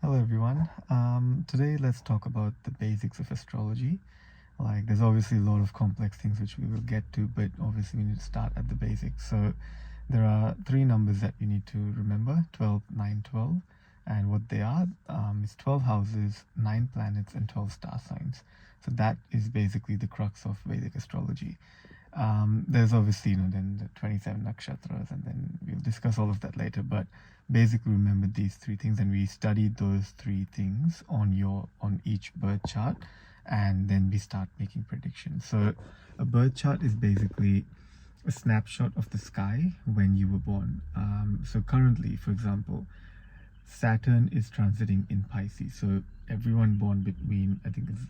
Hello everyone. Today let's talk about the basics of astrology. Like there's obviously a lot of complex things which we will get to, but obviously we need to start at the basics. So there are three numbers that you need to remember: 12, 9, 12. And what they are is 12 houses, 9 planets, and 12 star signs. So that is basically the crux of Vedic astrology. There's obviously, then the 27 nakshatras, and then we'll discuss all of that later. But basically, remember these three things, and we studied those three things on each birth chart, and then we start making predictions. So, a birth chart is basically a snapshot of the sky when you were born. So currently, for example, Saturn is transiting in Pisces. So everyone born between, I think it's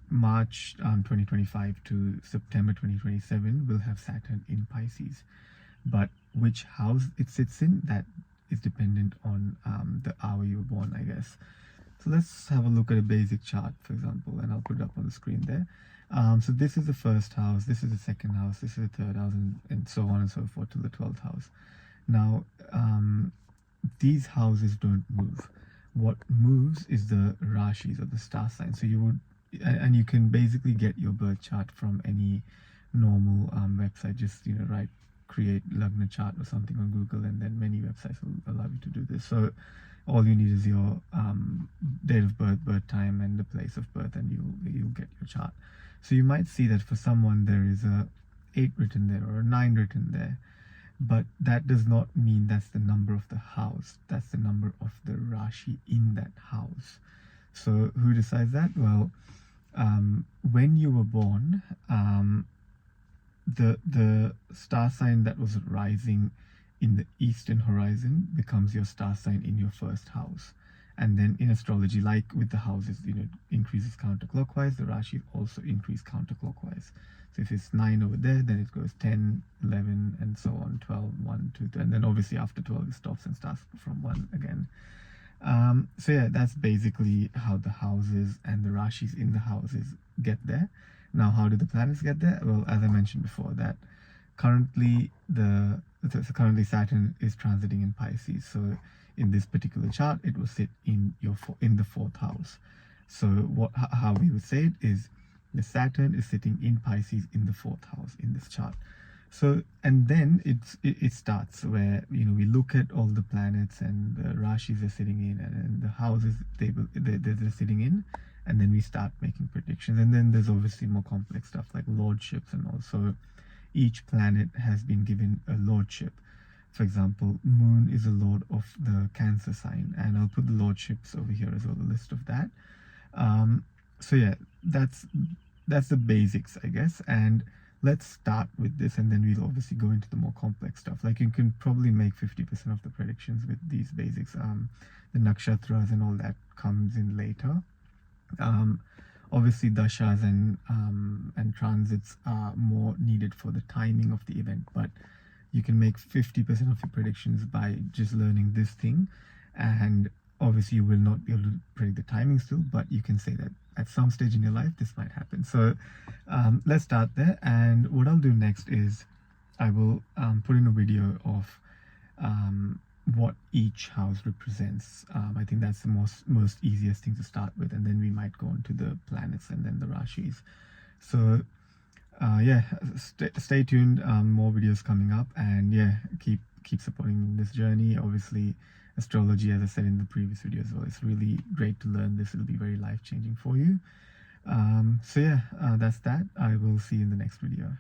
March 2025 to September 2027 will have Saturn in Pisces. But which house it sits in, that is dependent on the hour you were born, I guess. So let's have a look at a basic chart, for example, and I'll put it up on the screen there. So this is the first house, this is the second house, this is the third house, and so on and so forth to the 12th house. Now, these houses don't move. What moves is the rashis, or the star signs. So you would, and you can basically get your birth chart from any normal website. Just create Lagna chart or something on Google, and then many websites will allow you to do this. So all you need is your date of birth, birth time, and the place of birth, and you'll get your chart. So you might see that for someone there is a 8 written there or a 9 written there, but that does not mean that's the number of the house. That's the number of the Rashi in that house. So who decides that? Well, when you were born, the star sign that was rising in the eastern horizon becomes your star sign in your first house. And then in astrology, like with the houses, it increases counterclockwise. The Rashis also increase counterclockwise. So if it's 9 over there, then it goes 10, 11, and so on, 12, 1, 2, 3. And then obviously after 12, it stops and starts from 1 again. So yeah, that's basically how the houses and the Rashis in the houses get there. Now, how do the planets get there? Well, as I mentioned before, that currently Saturn is transiting in Pisces. So in this particular chart, it will sit in the 4th house. So how we would say it is, the Saturn is sitting in Pisces in the 4th house in this chart. So, and then it starts where we look at all the planets and the Rashis are sitting in, and the houses they're sitting in, and then we start making predictions. And then there's obviously more complex stuff like lordships, and also each planet has been given a lordship. For example, Moon is a lord of the Cancer sign, and I'll put the lordships over here as well, the list of that. So yeah, that's the basics, I guess. And let's start with this, and then we'll obviously go into the more complex stuff. Like you can probably make 50% of the predictions with these basics. The nakshatras and all that comes in later. Obviously dashas and transits are more needed for the timing of the event, but you can make 50% of your predictions by just learning this thing. And obviously you will not be able to predict the timing still, but you can say that at some stage in your life this might happen. So let's start there. And what I'll do next is I will put in a video of what each house represents. I think that's the most easiest thing to start with, and then we might go on to the planets and then the Rashis. So yeah, stay tuned. More videos coming up, and yeah, keep supporting this journey. Obviously, astrology, as I said in the previous video as well, it's really great to learn this. It'll be very life-changing for you. So yeah, that's that. I will see you in the next video.